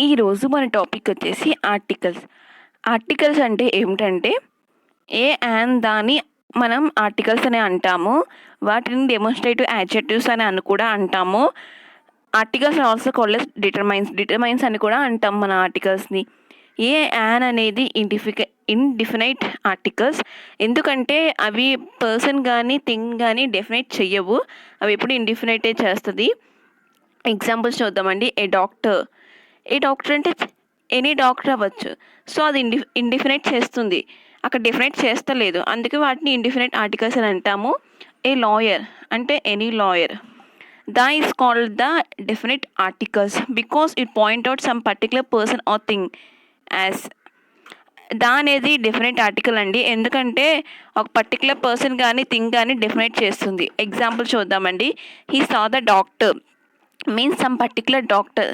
ఈరోజు మన టాపిక్ వచ్చేసి ఆర్టికల్స్. ఆర్టికల్స్ అంటే ఏమిటంటే దాన్ని మనం ఆర్టికల్స్ అని అంటాము. వాటిని డెమోన్స్ట్రేటివ్ యాడ్జెక్టివ్స్ అని కూడా అంటాము. Articles also called as determines అని కూడా అంటాం మన ఆర్టికల్స్ని. అనేది ఇండిఫినైట్ ఆర్టికల్స్. ఎందుకంటే అవి పర్సన్ కానీ థింగ్ కానీ డెఫినైట్ చెయ్యవు. అవి ఎప్పుడు ఇండిఫినైటే చేస్తుంది. ఎగ్జాంపుల్స్ చూద్దామండి. ఏ డాక్టర్ అంటే ఎనీ డాక్టర్ అవ్వచ్చు. సో అది ఇండిఫినైట్ చేస్తుంది, అక్కడ డెఫినైట్ చేస్తలేదు. అందుకే వాటిని ఇండిఫినైట్ ఆర్టికల్స్ అని అంటాము. ఏ లాయర్ అంటే any lawyer. The is called the definite articles because it point out some particular person or thing as. The అనేది డెఫినెట్ ఆర్టికల్ అండి, ఎందుకంటే ఒక పర్టికులర్ పర్సన్ కానీ థింగ్ కానీ డెఫినైట్ చేస్తుంది. ఎగ్జాంపుల్ చూద్దామండి. He saw the doctor means some particular doctor.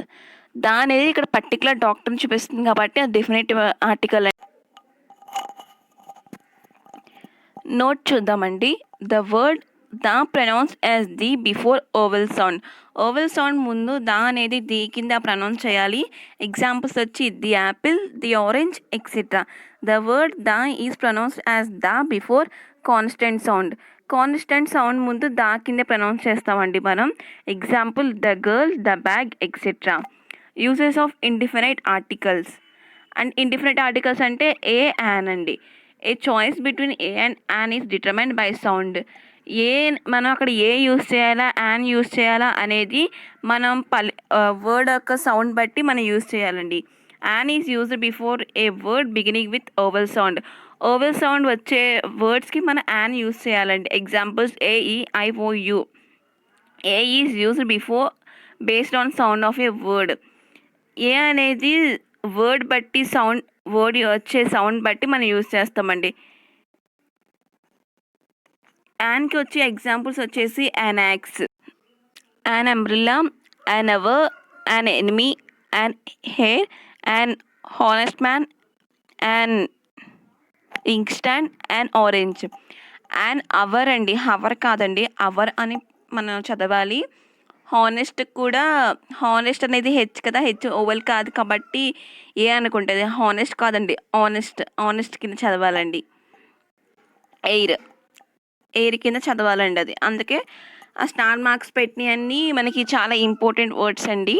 The అనేది ఇక్కడ పర్టికులర్ డాక్టర్ని చూపిస్తుంది కాబట్టి అది డెఫినెటివ్ ఆర్టికల్. నోట్ చూద్దామండి. The word the pronounce as the before vowel sound. Vowel sound ముందు దా అనేది ది కింద ప్రొనౌన్స్ చేయాలి. ఎగ్జాంపుల్స్ వచ్చి the apple, the orange etcetera. The word the is pronounced as the before consonant sound. Consonant sound ముందు the కింద pronounce చేస్తామండి మనం. Example the girl, the bag etcetera. Uses of indefinite articles. And indefinite articles అంటే an అండి. A choice between a and an is determined by sound. మనం అక్కడ use చేయాలా an use చేయాలా అనేది మనం వర్డ్ యొక్క సౌండ్ బట్టి మనం యూస్ చేయాలండి. An is used before a word beginning with vowel sound. Vowel sound వచ్చే వర్డ్స్కి మనం యాన్ యూస్ చేయాలండి. Examples AEIOU. A is used before based on sound of a word. A అనేది వర్డ్ బట్టి వర్డ్ వచ్చే సౌండ్ బట్టి మనం యూజ్ చేస్తామండి. యాన్కి వచ్చే ఎగ్జాంపుల్స్ వచ్చేసి an axe, an umbrella, an hour, an enemy, an heir, an honest man, an inkstand, an orange. An hour అండి, hour కాదండి, అవర్ అని మనం చదవాలి. హానెస్ట్ కూడా, హానెస్ట్ అనేది హెచ్ కదా, హెచ్ ఓవెల్ కాదు కాబట్టి ఏ అనుకుంటుంది. హానెస్ట్ కాదండి, ఆనెస్ట్ కింద చదవాలండి. ఎయిర్ కింద చదవాలండి అది. అందుకే ఆ స్టార్ మార్క్స్ పెట్టినవన్నీ మనకి చాలా ఇంపార్టెంట్ వర్డ్స్ అండి.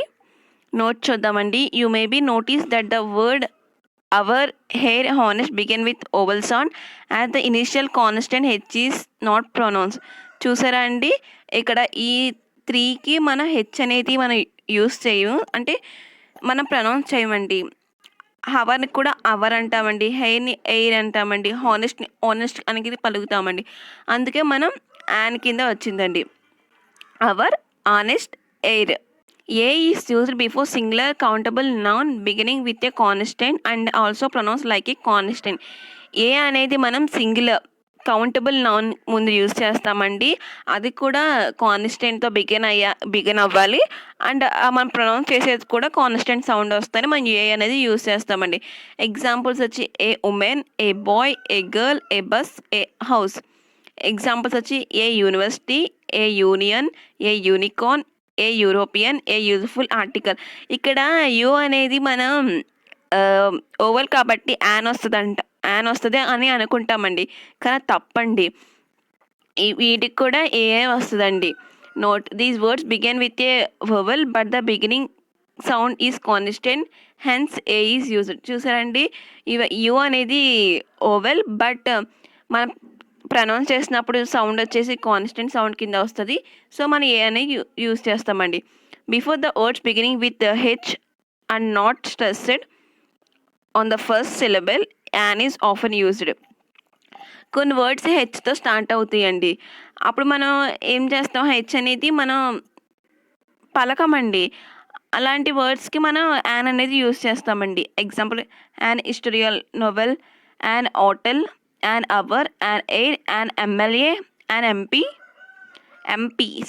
నోట్ చూద్దామండి. You may be notice that the word hour, heir, honest begin with vowel sound as the initial consonant H is not pronounce. చూసారా అండి, ఇక్కడ ఈ 3కి మన హెచ్ అనేది మనం యూస్ చేయము, అంటే మనం ప్రొనౌన్స్ చేయమండి. హవర్ని కూడా అవర్ అంటామండి, హెయిర్ని ఎయిర్ అంటామండి, హానెస్ట్ని ఆనెస్ట్ అనేది పలుకుతామండి. అందుకే మనం యాన్ కింద వచ్చిందండి. Hour, honest, air. A is used before singular countable noun beginning with a consonant and also pronounce like a consonant. A అనేది మనం సింగులర్ కౌంటబుల్ నౌన్ ముందు యూజ్ చేస్తామండి. అది కూడా కాన్స్టెంట్తో బిగిన్ అవ్వాలి. అండ్ మనం ప్రొనౌన్స్ చేసేది కూడా కాన్స్టెంట్ సౌండ్ వస్తేనే మనం ఏ అనేది యూజ్ చేస్తామండి. ఎగ్జాంపుల్స్ వచ్చి ఏ ఉమెన్, ఏ బాయ్, ఏ గర్ల్, ఏ బస్, ఏ హౌస్. ఎగ్జాంపుల్స్ వచ్చి ఏ university, A union, A unicorn, A European, A useful article. ఇక్కడ యూ అనేది మనం ఓవల్ కాబట్టి యాన్ వస్తుంది అని అనుకుంటామండి, కానీ తప్పండి. వీటికి కూడా ఏ వస్తుందండి. Note these words begin with a vowel but the beginning sound is consonant, hence a is used. చూసారండి, యూ అనేది ఓవెల్ బట్ మనం ప్రొనౌన్స్ చేసినప్పుడు సౌండ్ వచ్చేసి కాన్స్టెంట్ సౌండ్ కింద వస్తుంది. సో మనం ఏ అనేది యూజ్ చేస్తామండి. Before the words beginning with H and not stressed on the first syllable an is often used. కొన్ని వర్డ్స్ హెచ్తో స్టార్ట్ అవుతాయండి. అప్పుడు మనం ఏం చేస్తాం, హెచ్ అనేది మనం పలకమండి. అలాంటి వర్డ్స్కి మనం యాన్ అనేది యూజ్ చేస్తామండి. Example an historical novel, an hotel, an hour, an air, an MLA, an MP.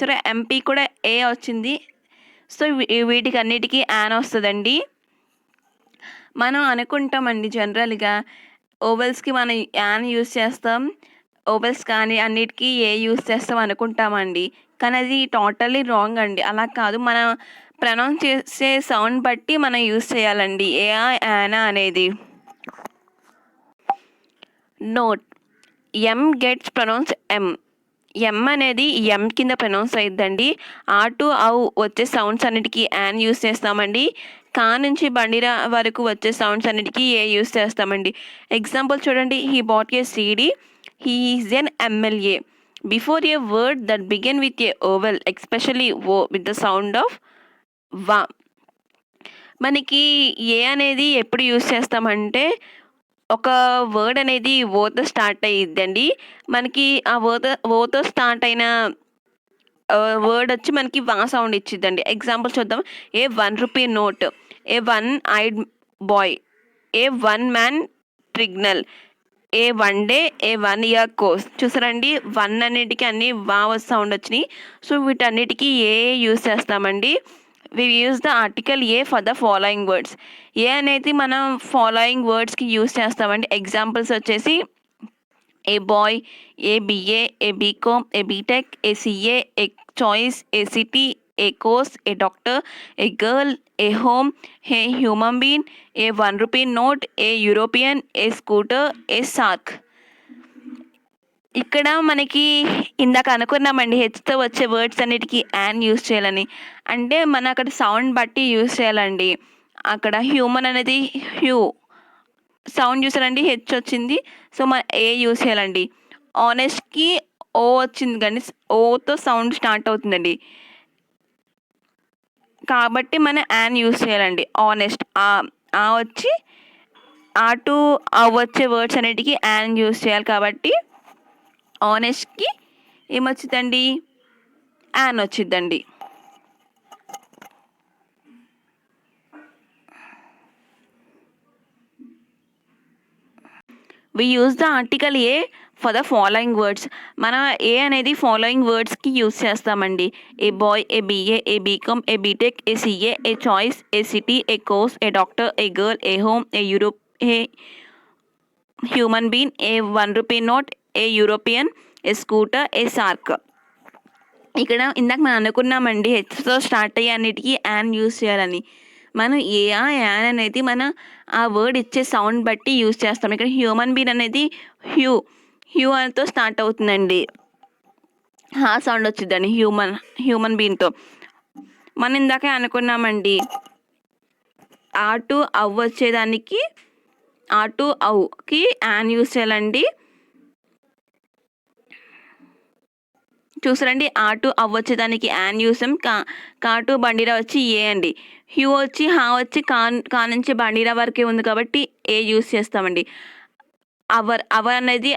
సరే, ఎంపీ కూడా ఏ వచ్చింది. సో వీటికి అన్నిటికీ యాన్ వస్తుందండి. మనం అనుకుంటామండి జనరల్గా ఓవెల్స్కి మనం యాన్ యూజ్ చేస్తాం, ఓవెల్స్ కానీ అన్నిటికీ ఏ యూజ్ చేస్తాం అనుకుంటామండి. కానీ అది టోటల్లీ రాంగ్ అండి. అలా కాదు, మన ప్రొనౌన్స్ చేసే సౌండ్ బట్టి మనం యూజ్ చేయాలండి ఏఆ యానా అనేది. నోట్ ఎం గెట్స్ ప్రొనౌన్స్ ఎం. ఎం అనేది ఎం కింద ప్రొనౌన్స్ అయ్యిద్దండి. ఆ టు ఔ వచ్చే సౌండ్స్ అన్నిటికీ యాన్ యూస్ చేస్తామండి. కా నుంచి బండిరా వరకు వచ్చే సౌండ్స్ అన్నిటికీ ఏ యూస్ చేస్తామండి. ఎగ్జాంపుల్ చూడండి, he bought a CD, he is an MLA. Before a word that begin with a vowel especially O with the sound of wa. మనకి ఏ అనేది ఎప్పుడు యూస్ చేస్తామంటే ఒక వర్డ్ అనేది ఓతో స్టార్ట్ అయ్యిద్దండి. మనకి ఆ ఓతో స్టార్ట్ అయిన వర్డ్ వచ్చి మనకి వా సౌండ్ ఇచ్చిద్దండి. ఎగ్జాంపుల్ చూద్దాం, ఏ 1 రూపీ నోట్, ఏ 1 ఐడ్ బాయ్, ఏ 1 మ్యాన్ ట్రిగ్నల్, ఏ 1 డే, ఏ 1 ఇయర్ కోర్స్. చూసారండి, 1 అన్నిటికీ అన్ని వా సౌండ్ వచ్చినాయి. సో వీటన్నిటికీ ఏ యూస్ చేస్తామండి. We use the article a for the following words. A అనేది మనం ఫాలోయింగ్ వర్డ్స్కి యూస్ చేస్తామండి. ఎగ్జాంపుల్స్ వచ్చేసి a boy, a BA, a BCom, a BTech, a CA, a choice, a city, a course, a doctor, a girl, a home, a human being, a 1 rupee note, a European, a scooter, a sock. ఇక్కడ మనకి ఇందాక అనుకున్నామండి హెచ్తో వచ్చే words అన్నిటికీ an use చేయాలని. అంటే మనం అక్కడ సౌండ్ బట్టి యూస్ చేయాలండి. అక్కడ హ్యూమన్ అనేది హ్యూ సౌండ్ చూసారండి, హెచ్ వచ్చింది. సో మనం ఏ యూస్ చేయాలండి. ఆనెస్ట్కి ఓ వచ్చింది కానీ ఓతో సౌండ్ స్టార్ట్ అవుతుందండి, కాబట్టి మనం యాన్ యూస్ చేయాలండి. ఆనెస్ట్ ఆ వచ్చి ఆ టు ఆ వచ్చే వర్డ్స్ అన్నిటికీ యాన్ యూస్ చేయాలి. కాబట్టి ఆనెస్ట్కి ఏమొచ్చిందండి, యాన్ వచ్చిందండి. We use the article a for the following words. మనం ఏ అనేది ఫాలోయింగ్ వర్డ్స్కి యూస్ చేస్తామండి. A boy, a BA, a BCom, a BTech, a CA, a choice, a city, a course, a doctor, a girl, a home, a Europe, a human being, a 1 rupee note, a European, a scooter, a SAARC. ఇక్కడ ఇందాక మనం అనుకున్నామండి హెచ్తో start అయ్యే అన్నిటికీ an use చేయాలని. మనం an అనేది మన ఆ వర్డ్ ఇచ్చే సౌండ్ బట్టి యూస్ చేస్తాం. ఇక్కడ హ్యూమన్ బీన్ అనేది హ్యూ అనితో స్టార్ట్ అవుతుందండి, హా సౌండ్ వచ్చిందండి హ్యూమన్ బీన్తో. మనం ఇందాకే అనుకున్నామండి ఆ టు ఔ వచ్చేదానికి ఆ టు ఔకి యాన్ యూస్ చేయాలండి. చూసారండి, ఆ టు ఔ వచ్చేదానికి యాన్ యూసాం. కా టు బండిరా వచ్చి ఏ అండి. హ్యూ వచ్చి హా వచ్చి కా నుంచి బండిరా వరకే ఉంది కాబట్టి ఏ యూస్ చేస్తామండి. అవర్ అనేది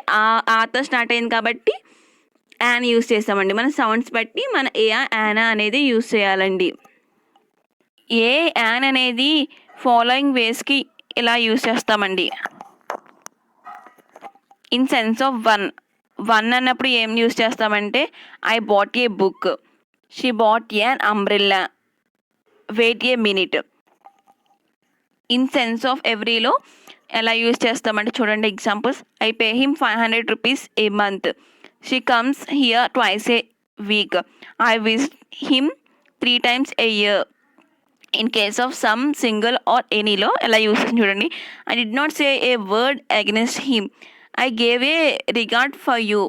ఆతో స్టార్ట్ అయింది కాబట్టి యాన్ యూస్ చేస్తామండి. మన సౌండ్స్ బట్టి మన యానా అనేది యూస్ చేయాలండి. ఏ యాన్ అనేది ఫాలోయింగ్ వేస్కి ఇలా యూస్ చేస్తామండి. ఇన్ సెన్స్ ఆఫ్ వన్ అన్నప్పుడు ఏం యూస్ చేస్తామంటే I bought a book, she bought an umbrella, wait a minute. In sense of ఎవ్రీలో ఎలా యూస్ చేస్తామంటే చూడండి examples, I pay him 500 rupees a month, she comes here twice a week, I visit him 3 times a year. In case of some, single or ఎనీలో ఎలా use చేసి చూడండి, I did not say a word against him, I gave a regard for you.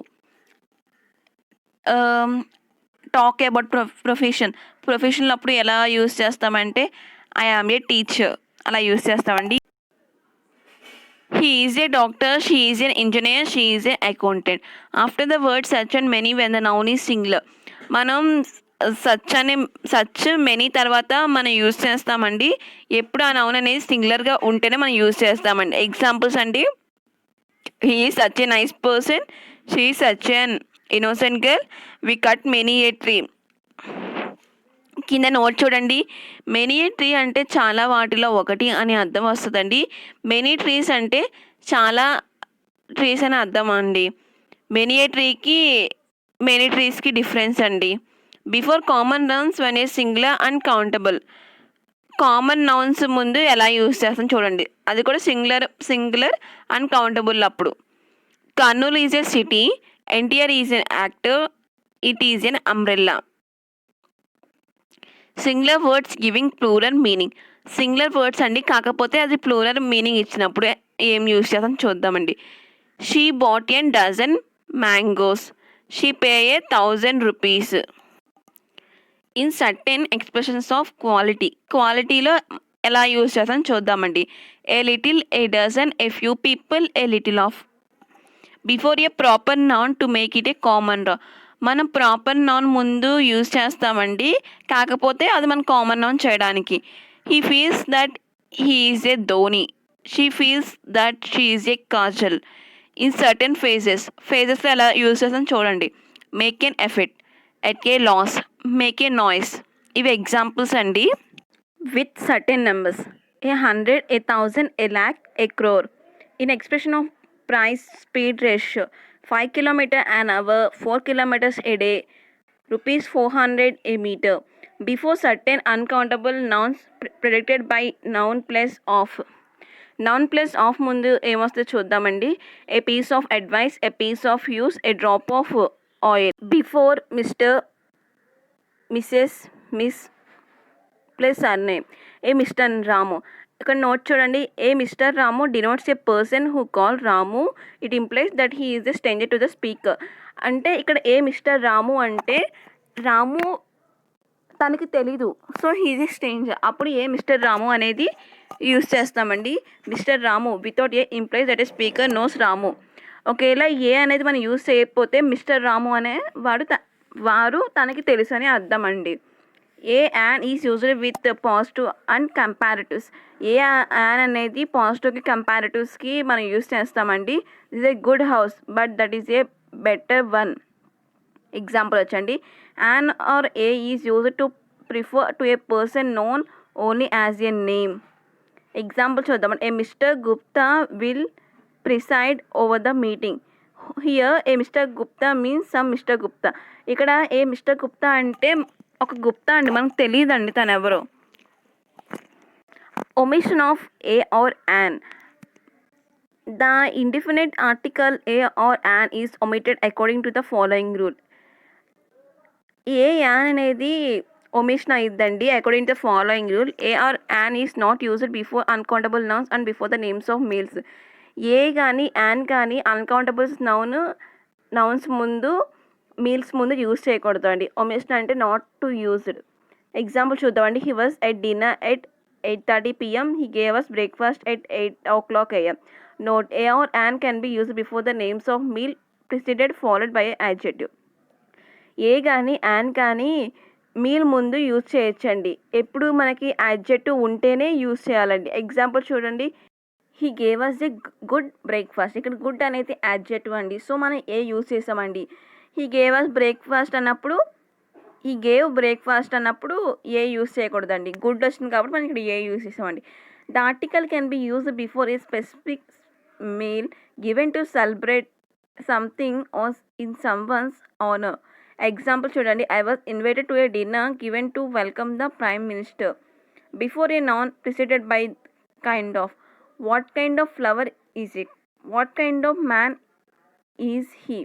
Talk about professional అప్పుడు ఎలా use చేస్తామంటే I am A teacher అలా use చేస్తామండి. He is A doctor, she is N engineer, she is A accountant. After the word such and many when the noun is singular. మనం such many తర్వాత మనం use చేస్తామండి ఎప్పుడు ఆ noun అనేది సింగులర్గా ఉంటేనే మనం యూస్ చేస్తామండి. ఎగ్జాంపుల్స్ అండి, he is such a nice person, she is such an innocent girl, we cut many a tree. కింద నోట్ చూడండి, మెనీ ఏ ట్రీ అంటే చాలా వాటిలో ఒకటి అని అర్థం వస్తుందండి. మెనీ ట్రీస్ అంటే చాలా ట్రీస్ అని అర్థం అండి. మెనీ ఏ ట్రీకి మెనీ ట్రీస్కి డిఫరెన్స్ అండి. Before common nouns when a singular and countable. Common nouns ముందు ఎలా యూస్ చేస్తాం చూడండి, అది కూడా సింగులర్ అండ్ కౌంటబుల్ అప్పుడు. Kurnool is a city, NTR is an actor, it is an umbrella. Singular words giving plural meaning. Singular words అండి, కాకపోతే అది ప్లూరల్ మీనింగ్ ఇచ్చినప్పుడు ఏం యూస్ చేస్తాం చూద్దామండి. She bought an dozen mangoes. She pay a 1000 rupees. In certain expressions of క్వాలిటీలో ఎలా use చేస్తాం చూద్దామండి. A little, a dozen, a few people, a little of. Before a proper noun to make it a common రా. మనం proper noun ముందు use చేస్తామండి, కాకపోతే అది మనం కామన్ నౌన్ చేయడానికి. He feels that he is a Dhoni. She feels that she is a Kajal. In certain ఫేజెస్లో ఎలా యూజ్ చేస్తాం చూడండి. Make an effect, at a loss, make a noise. ఇవి ఎగ్జాంపుల్స్ అండి. With certain numbers, a 100, a 1000, a lakh, a crore. In expression of price speed ratio, 5 kilometer an hour, 4 kilometers a day, rupees 400 a meter. Before certain uncountable nouns predicted by noun plus of. Noun plus of ముందు ఏమొస్తే చూద్దామండి. A piece of advice, a piece of use, a drop of oil. Before mister, missus, miss plus surname. A mister Ramu. ఇక్కడ note చూడండి. A mister Ramu denotes a person who call Ramu. It implies that he is a stranger to the speaker. అంటే ఇక్కడ a mister రాము అంటే రాము తనకి తెలీదు, so he's a stranger. అప్పుడు ఏ mister రాము అనేది use చేస్తామండి. Mister Ramu without a implies that a speaker knows Ramu. ఒకవేళ a అనేది మనం యూస్ చేయకపోతే మిస్టర్ రాము అనే వారు తనకి తెలుసు అని అర్థం అండి. A an is used with positive and comparatives. A an అనేది పాజిటివ్కి కంపారిటివ్స్కి మనం యూస్ చేస్తామండి. This a good house but that is a better one. Example వచ్చండి. An or a is used to prefer to a person known only as a name. Example చూద్దామండి. A mister Gupta will preside over the meeting. Here a mister Gupta means some mister Gupta. ఇక్కడ a mister Gupta అంటే ఒక గుప్తా అండి, మనకు తెలియదండి తను ఎవరో. Omission of a or an. The indefinite article a or an is omitted according to the following rule. A an అనేది omission అయిద్దండి according to the following rule. A or an is not used before uncountable nouns and before the names of meals. A కానీ an కానీ uncountables nouns ముందు, meals ముందు use చేయకూడదు అండి. Omission అంటే not to used. Example చూద్దామండి. He was at dinner at 8:30 PM. He gave us breakfast at 8 AM. Note, a or an can be used before the names of meal preceded followed by adjective. A కానీ an కానీ meal ముందు use చేయొచ్చండి. ఎప్పుడు మనకి adjective ఉంటేనే use చేయాలండి. Example చూడండి. He gave us a good breakfast. ఇక్కడ గుడ్ అనేది యాడ్జెక్టివ్ అండి, సో మనం ఏ యూజ్ చేసామండి. హీ గేవ్ అస్ బ్రేక్ఫాస్ట్ అన్నప్పుడు, హీ గేవ్ బ్రేక్ఫాస్ట్ అన్నప్పుడు ఏ యూజ్ చేయకూడదండి. గుడ్ వచ్చింది కాబట్టి మనం ఇక్కడ ఏ యూజ్ చేసామండి. The article can be used before a specific meal given to celebrate something or in someone's honour. Example చూడండి. I was invited to a dinner given to welcome the prime minister. Before a noun preceded by kind of. What kind of flower is it? What kind of man is he?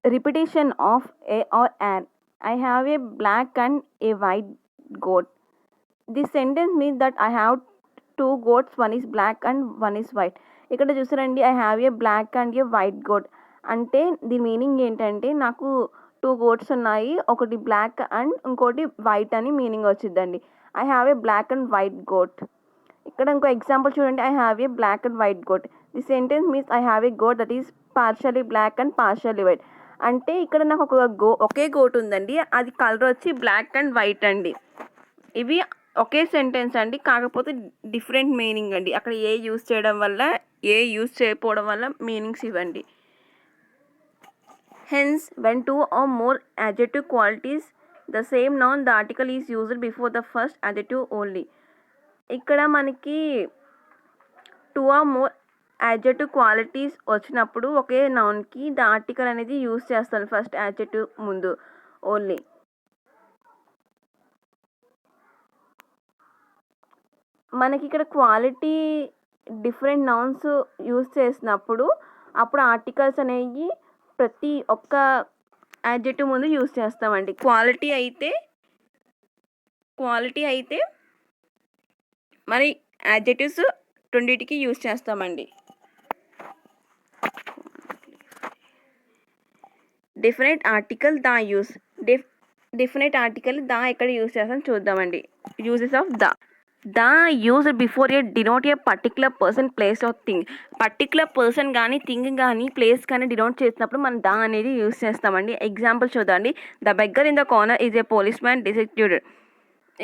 Repetition of a or an. I have a black and a white goat. This sentence means that I have 2 goats, one is black and one is white. ఇక్కడ చూసారండి, I have a black and a white goat అంటే దీని meaning ఏంటంటే నాకు 2 goats ఉన్నాయి, ఒకటి black and ఇంకోటి white అని మీనింగ్ వచ్చిందండి. I have a black and white goat. ఇక్కడ ఇంకో ఎగ్జాంపుల్ చూడండి. I have a black and white goat. The sentence means I have a goat that is partially black and partially white. అంటే ఇక్కడ నాకు ఒకే goat ఉందండి, అది colour వచ్చి black and white అండి. ఇవి ఒకే సెంటెన్స్ అండి, కాకపోతే డిఫరెంట్ మీనింగ్ అండి. అక్కడ ఏ యూజ్ చేయడం వల్ల, ఏ యూజ్ చేయకపోవడం వల్ల మీనింగ్స్ ఇవ్వండి. Hence when 2 or more adjective qualities the same noun, the article is used before the first adjective only. ఇక్కడ మనకి 2 or more యాడ్జెక్టివ్ క్వాలిటీస్ వచ్చినప్పుడు ఒకే నౌన్కి ద ఆర్టికల్ అనేది యూజ్ చేస్తాను ఫస్ట్ యాడ్జెక్టివ్ ముందు ఓన్లీ. మనకి ఇక్కడ క్వాలిటీ డిఫరెంట్ నౌన్స్ యూజ్ చేసినప్పుడు అప్పుడు ఆర్టికల్స్ అనేవి ప్రతి ఒక్క యాడ్జెక్టివ్ ముందు యూజ్ చేస్తామండి. క్వాలిటీ అయితే క్వాలిటీ అయితే మరి యాడ్జెక్టివ్స్ రెండిటికి యూజ్ చేస్తామండి. Definite article the use. Definite article the ఎక్కడ యూజ్ చేస్తాం చూద్దామండి. Uses of the. The use before a denote a particular person, place of thing. Particular person కానీ థింగ్ కానీ ప్లేస్ కానీ డినోట్ చేసినప్పుడు మనం ద అనేది యూజ్ చేస్తామండి. ఎగ్జాంపుల్ చూద్దామండి. The beggar in the corner is a police man disguised.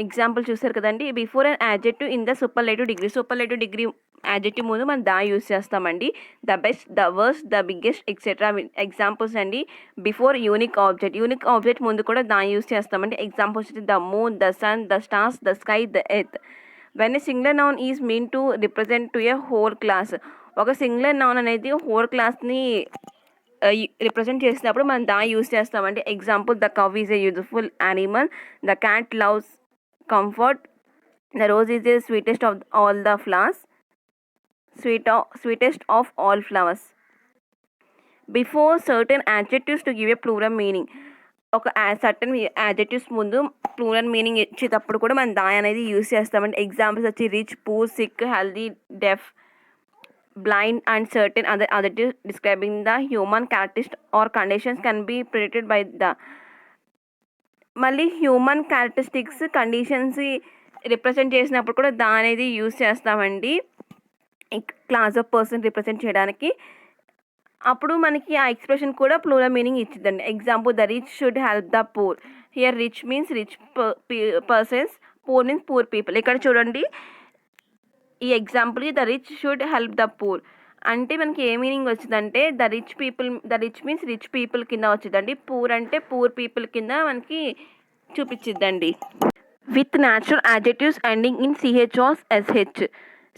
Example చూసారు కదండి. Before and adjective in the superlative degree. Superlative degree adjective ముందు మనం దా యూజ్ చేస్తామండి. The best, the worst, the biggest etcetera examples అండి. Before unique object. Unique object ముందు కూడా the use చేస్తామండి. Examples the moon, the sun, the stars, the sky, the earth. When a singular noun is mean to represent to a whole class. ఒక singular noun అనేది whole క్లాస్ని represent చేసినప్పుడు మనం the use చేస్తామండి. Example the cow is a useful animal, the cat loves comfort, the rose is the sweetest of all the flowers, sweetest of all flowers. Before certain adjectives to give a plural meaning. ఒక certain adjectives ముందు plural meaning ఇచ్చేటప్పుడు కూడా మనం the అనేది use చేస్తామండి. Examples వచ్చి rich, poor, sick, healthy, deaf, blind and certain other adjectives describing the human characteristics or conditions can be predicted by the. మళ్ళీ human characteristics, conditions represent చేసినప్పుడు కూడా దా అనేది యూజ్ చేస్తామండి క్లాస్ ఆఫ్ పర్సన్ రిప్రజెంట్ చేయడానికి. అప్పుడు మనకి ఆ ఎక్స్ప్రెషన్ కూడా ప్లూరల్ మీనింగ్ ఇచ్చిందండి. Example the rich should help the poor. Here rich means rich persons, poor means poor people. ఇక్కడ చూడండి ఈ example the rich should help the poor అంటే మనకి ఏ మీనింగ్ వచ్చిందంటే the rich means rich people కింద వచ్చిందండి. పూర్ అంటే పూర్ పీపుల్ కింద మనకి చూపించిద్దండి. With natural adjectives ending in CH or SH.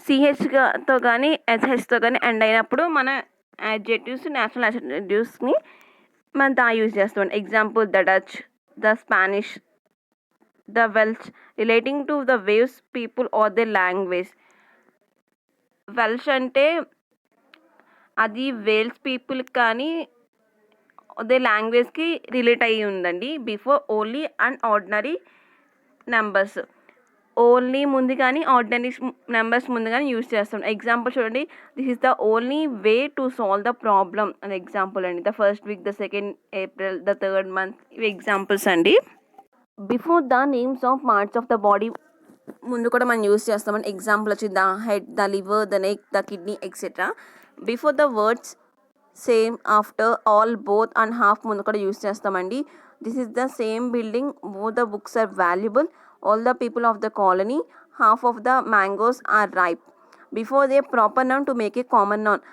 సిహెచ్తో కానీ ఎస్హెచ్తో కానీ ఎండ్ అయినప్పుడు మన యాడ్జెక్టివ్స్, న్యాచురల్ యాడ్జెక్టివ్స్ని మనం దా యూజ్ చేస్తామండి. Example the Dutch, the Spanish, the Welsh relating to the waves people or the language. Welsh అంటే అది వేల్స్ పీపుల్కి కానీ అదే లాంగ్వేజ్కి రిలేట్ అయ్యి ఉందండి. Before only and ordinary numbers. Only ముందు కానీ ఆర్డినరీ నెంబర్స్ ముందు కానీ యూజ్ చేస్తాం. ఎగ్జాంపుల్ చూడండి. This is the only way to solve the problem అని ఎగ్జాంపుల్ అండి. The first week, the second April, the third month, ఇవి ఎగ్జాంపుల్స్ అండి. Before the names of parts of the body ముందు కూడా మనం యూజ్ చేస్తామండి. ఎగ్జాంపుల్ వచ్చి the head, the liver, the neck, the kidney etcetera. Before the words same, after, all, both and half ముందు కూడా use చేస్తామండి. This is the same building, both the books are valuable, all the people of the colony, half of the mangoes are ripe. Before they proper noun to make a common noun.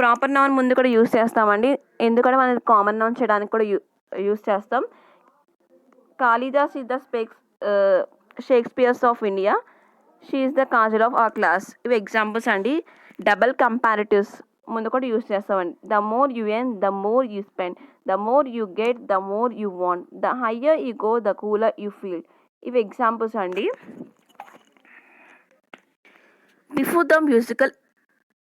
Proper noun ముందు కూడా use చేస్తామండి. ఎందుకంటే మనం common noun చేయడానికి కూడా use చేస్తాం. Kalidas is the Shakespeare's of India, she is the Kajal of our class. ఇవి examples అండి. డబల్ కంపారిటివ్స్ ముందు కూడా యూజ్ చేస్తామండి. The more you earn, the more you spend, the more you get, the more you want, the higher you go, the cooler you feel. ఇవి examples అండి. Before the musical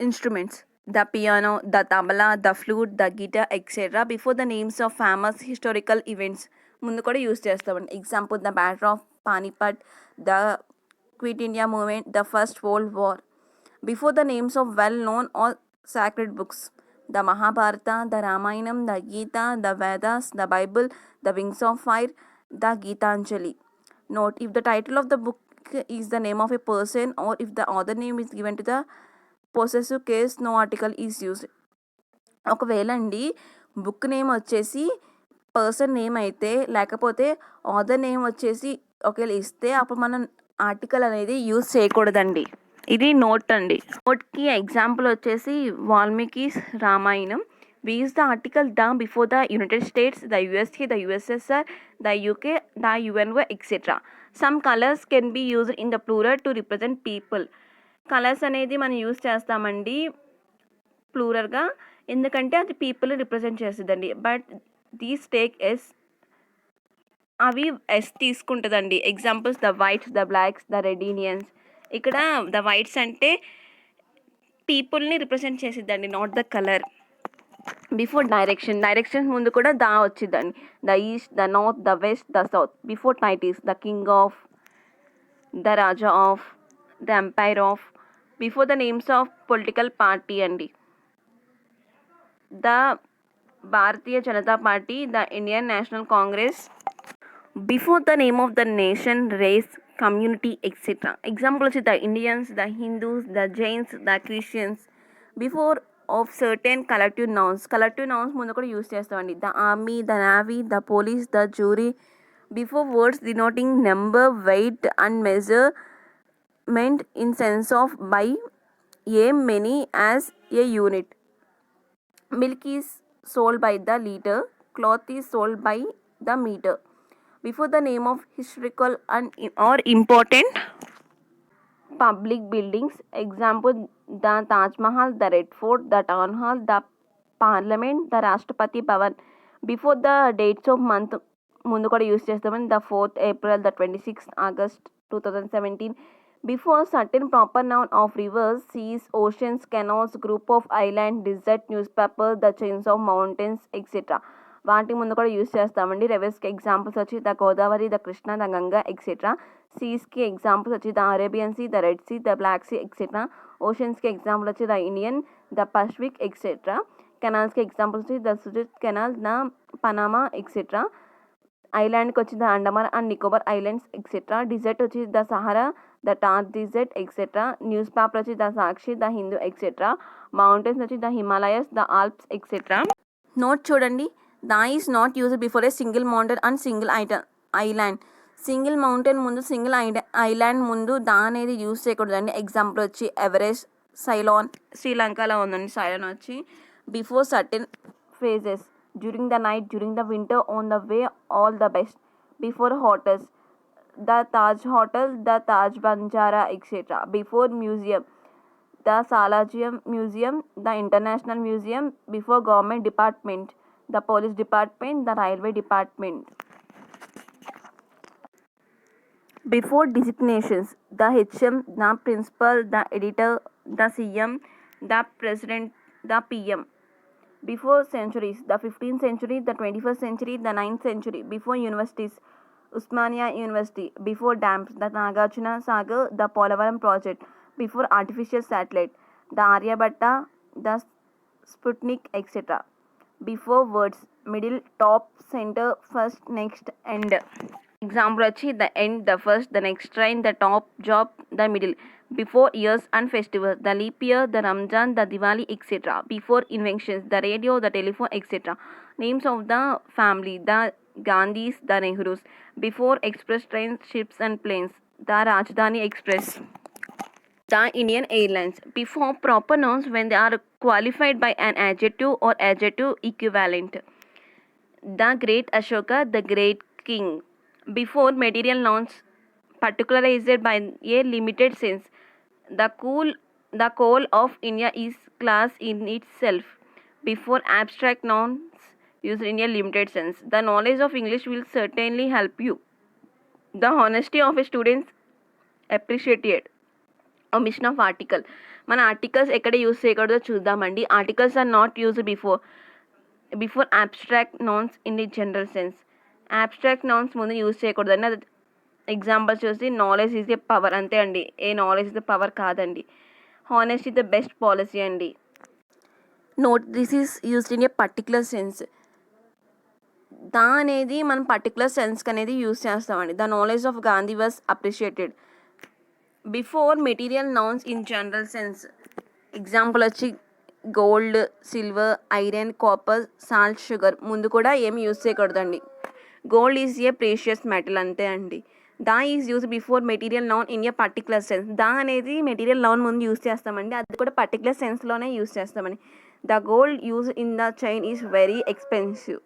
instruments, the piano, the tabla, the flute, the guitar, etc. Before the names of famous historical events ముందు కూడా use చేస్తామండి. Example the battle of Panipat, the quit India movement, the first world war. Before the names of well known are sacred books, the Mahabharata, the Ramayana, the Gita, the Vedas, the Bible, the Wings of Fire, the Gitanjali. Note: if the title of the book is the name of a person or if the author name is given to the possessive case, no article is used. ఒకవేళ అండి book name వచ్చేసి person name అయితే, లేకపోతే author name వచ్చేసి ఒకవేళ ఇస్తే అప్పుడు మనం ఆర్టికల్ అనేది యూజ్ చేయకూడదండి. ఇది నోట్ అండి. నోట్కి ఎగ్జాంపుల్ వచ్చేసి Valmiki Ramayanam. We use the article the before the United States, the USA, the USSR, the UK, the UNO etcetera. Some colours can be used in the plural to represent people. Colours అనేది మనం use చేస్తామండి ప్లూరల్గా, ఎందుకంటే అది people represent చేస్తుందండి. But these take S, అవి S తీసుకుంటుందండి. Examples the whites, the blacks, the red Indians. ఇక్కడ ద వైట్స్ అంటే పీపుల్ని రిప్రజెంట్ చేసిద్దండి, not the colour. Before direction ముందు కూడా దా వచ్చిద్దండి. The east, the north, the west, the south. Before titles, the king of, the raja of, the empire of. Before the names of political party అండి, the Bharatiya Janata Party, the Indian National Congress. Before the name of the nation, race, community, etc. Example వచ్చి the Indians, the Hindus, the Jains, the Christians. Before of certain collective nouns ముందు కూడా use చేస్తామండి. The army, the navy, the police, the jury. Before words denoting number, weight and measurement in sense of by, a, many, as, a unit. Milk is sold by the liter, cloth is sold by the meter. Before the name of historical or important public buildings. Example, the Taj Mahal, the Red Fort, the Town Hall, the Parliament, the Rashtrapati Bhavan. Before the dates of month ముందు కూడా use చేస్తామని, the 4th April, the 26th August 2017. Before certain proper noun of rivers, seas, oceans, canals, group of island, desert, newspaper, the chains of mountains, etc. వాటి ముందు కూడా use చేస్తామండి. రివర్స్కి examples వచ్చి the Godavari, the Krishna, the Ganga, etcetera. సీస్కి examples వచ్చి the Arabian Sea, the Red Sea, the Black Sea, etcetera. ఓషన్స్కి example వచ్చి the Indian, the Pacific, etcetera. కెనాల్స్కి ఎగ్జాంపుల్స్ వచ్చి the Suez Canal, the Panama, etcetera. ఐలాండ్కి వచ్చి the Andaman and Nicobar Islands, etcetera. Desert వచ్చి the Sahara, the Thar desert, etcetera. Newspaper వచ్చి the Sakshi, the Hindu, etcetera. Mountains వచ్చి the Himalayas, the Alps, etcetera. Note చూడండి, the is not used before a single mountain and single island. Single mountain ముందు, single island ముందు the అనేది use చేయకూడదండి. Example వచ్చి Everest, సైలాన్, శ్రీలంకలో ఉందండి సైలాన్ వచ్చి. Before certain phases, during the night, during the winter, on the way, all the best. Before hotels, the Taj hotel, the Taj Banjara, etcetera. Before museum, the Salagium Museum, the International Museum. Before government department, the police department, the railway department. Before designations, the HM, the principal, the editor, the CM, the president, the PM. Before centuries, the 15th century, the 21st century, the 9th century. Before universities, Usmania University. Before dams, the Nagarjuna Sagar, the Polavaram project. Before artificial satellite, the Aryabhatta, the Sputnik, etc. Before words, middle, top, center, first, next, end. Example వచ్చి the end, the first, the next train, the top, job, the middle. Before years and festivals, the leap year, the Ramzan, the Diwali, etc. Before inventions, the radio, the telephone, etc. Names of the family, the Gandhis, the Nehrus. Before express trains, ships and planes, the Rajdhani Express. The Indian Airlines. Before proper nouns when they are qualified by an adjective or adjective equivalent. The Great Ashoka, the Great King. Before material nouns particularized by a limited sense. The coal of India is class in itself. Before abstract nouns used in a limited sense. The knowledge of English will certainly help you. The honesty of a student appreciated. omission of article. మన articles ఎక్కడ use చేయకూడదో చూద్దామండి. Articles are not used before abstract nouns in the general sense. Abstract nouns ముందు use చేయకూడదండి. అది examples చూసి knowledge is the power, అంతే అండి. ఏ నాలెడ్జ్ ద పవర్ కాదండి. Honest is the best policy అండి. Note, this is used in a particular sense. The అనేది మనం పర్టికులర్ సెన్స్కి అనేది యూజ్ చేస్తామండి. The knowledge of Gandhi was appreciated. Before material nouns in general sense. Example వచ్చి gold, silver, iron, copper, salt, sugar ముందు కూడా ఏమి యూజ్ చేయకూడదండి. Gold is a precious metal, అంతే అండి. The is use before material noun in a particular sense. The అనేది material noun ముందు use చేస్తామండి. అది కూడా పర్టికులర్ సెన్స్లోనే యూజ్ చేస్తామండి. The gold use in the chain is very expensive.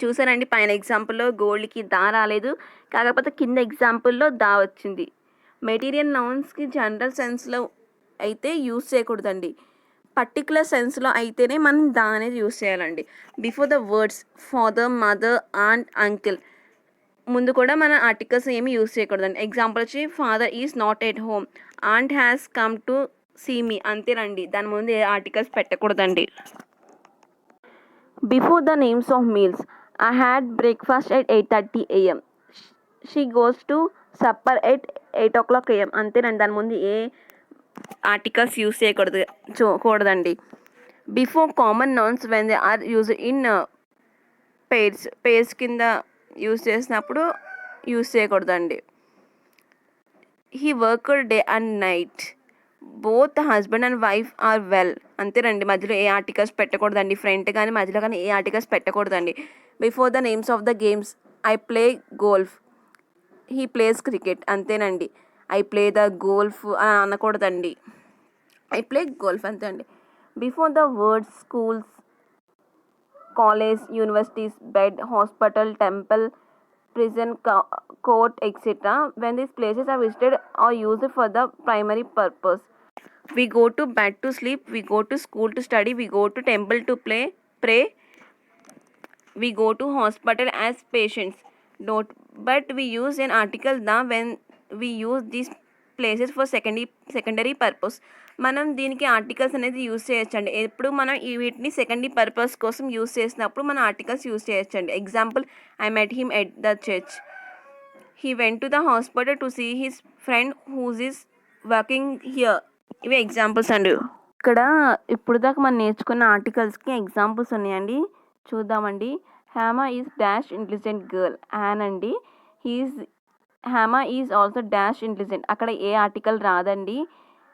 చూసారండి, పైన ఎగ్జాంపుల్లో గోల్డ్కి దా రాలేదు, కాకపోతే కింద ఎగ్జాంపుల్లో దా వచ్చింది. మెటీరియల్ నౌన్స్కి జనరల్ సెన్స్లో అయితే యూజ్ చేయకూడదండి. పర్టికులర్ సెన్స్లో అయితేనే మనం దా అనేది యూజ్ చేయాలండి. Before the words father, mother, aunt, uncle ముందు కూడా మన ఆర్టికల్స్ ఏమి యూజ్ చేయకూడదండి. ఎగ్జాంపుల్ వచ్చి father is not at home, aunt has come to see me, అంతేనండి. దాని ముందు ఏ ఆర్టికల్స్ పెట్టకూడదండి. Before the names of meals, I had breakfast at 8:30 AM. She goes to supper at 8 AM అంతేనండి. దాని ముందు ఏ ఆర్టికల్స్ యూస్ కూడదండి. Before common nouns when they are use in pairs కింద యూస్ చేసినప్పుడు యూస్ చేయకూడదండి. He worked day and night. Both husband and wife are well అంతేనండి. మధ్యలో ఏ ఆర్టికల్స్ పెట్టకూడదండి. ఫ్రంట్ కానీ మధ్యలో కానీ ఏ ఆర్టికల్స్ పెట్టకూడదండి. Before the names of the games I play golf, he plays cricket అంతేనండి. ఐ ప్లే ద గోల్ఫ్ అని అనకూడదండి. ఐ ప్లే గోల్ఫ్ అంతే అండి. Before the words schools, college, universities, bed, hospital, temple, prison, court, etc. When these places are visited or used for the primary purpose. We go to bed to sleep, we go to school to study, we go to temple to pray, we go to hospital as patients. Note, but we use an article the when we use these places for secondary purpose. మనం దీనికి articles అనేది use చేయొచ్చండి. ఎప్పుడు మనం వీటిని secondary purpose కోసం use చేసినప్పుడు మనం ఆర్టికల్స్ యూస్ చేయొచ్చండి. Example, I met him at the church, he went to the hospital to see his friend whose is working here. ఇవి ఎగ్జాంపుల్స్ అండి. ఇక్కడ ఇప్పుడు దాకా మనం నేర్చుకున్న ఆర్టికల్స్కి ఎగ్జాంపుల్స్ ఉన్నాయండి, చూద్దామండి. Hema is dash intelligent girl. An అండి. Hema is also dash intelligent. అక్కడ ఏ ఆర్టికల్ రాదండి.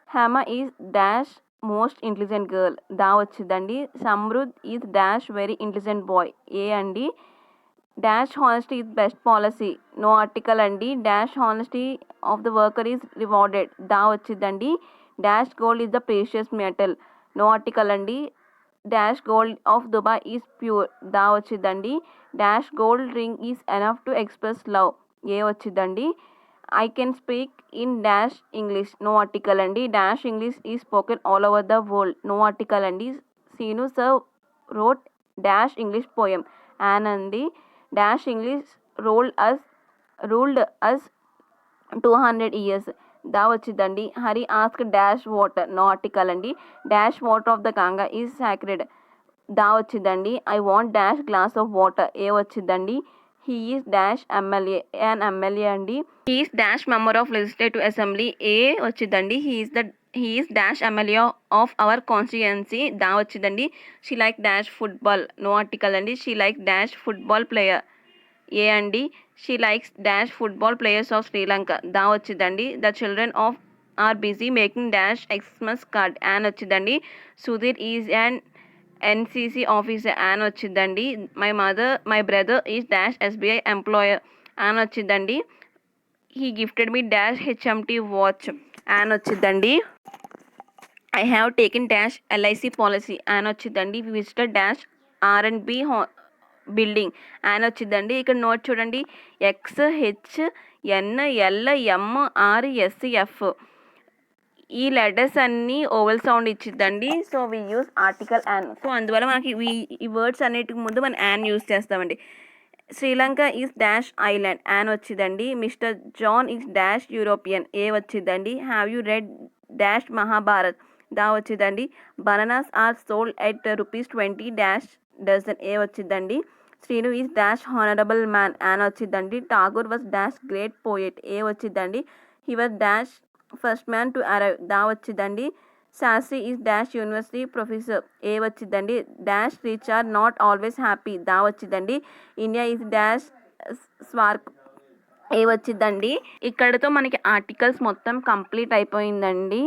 Hema is dash most intelligent girl. The వచ్చిందండి. Samrudh is dash very intelligent boy. A అండి. Dash honesty is best policy. No article అండి. Dash honesty of the worker is rewarded. The వచ్చిందండి. Dash gold is the precious metal. No article అండి. Dash gold of Dubai is pure. The వచ్చిందండి. Dash gold ring is enough to express love. A వచ్చిందండి. I can speak in dash English. No article అండి. Dash English is spoken all over the world. No article అండి. Seenu sir wrote dash English poem. An అండి. Dash English ruled us 200 years. The వచ్చిందండి. Hari ask dash water. No article అండి. Dash water of the Ganga is sacred. The వచ్చిందండి. I want dash glass of water. A వచ్చిందండి. He is dash MLA. An MLA అండి. He is dash member of legislative assembly. A వచ్చిందండి. He is dash MLA of our constituency. The వచ్చిందండి. She like dash football. No article అండి. She like dash football player. A అండి. She likes dash football players of Sri Lanka. The వచ్చిందండి. The children of are busy making dash Xmas card. An వచ్చిందండి. Sudhir is an NCC officer. An వచ్చిందండి. My brother is dash SBI employer. An వచ్చిందండి. He gifted me dash HMT watch. An వచ్చిందండి. I have taken dash LIC policy. An వచ్చిందండి. Visitor dash R and B building. An వచ్చిందండి. ఇక్కడ note చూడండి. XHNLMRSF ఈ letters అన్నీ vowel sound ఇచ్చిద్దండి. So we use article an. So అందువల్ల మనకి ఈ వర్డ్స్ అన్నిటికి ముందు మనం యాన్ యూస్ చేస్తామండి. Sri Lanka is dash island. An వచ్చిందండి. Mister John is dash European. A వచ్చిందండి. Have you read dash Mahabharat. The వచ్చిందండి. Bananas are sold at ₹20 dash dozen. A వచ్చిందండి. Srinu is dash honourable man. An వచ్చిందండి. Tagore was dash great poet. A వచ్చిందండి. He was dash first man to arrive. The వచ్చిందండి. Shastri is dash university professor. A వచ్చిందండి. Dash rich are not always happy. దా వచ్చిందండి. India is dash స్వార్క్. A వచ్చిందండి. ఇక్కడతో మనకి articles మొత్తం కంప్లీట్ అయిపోయిందండి.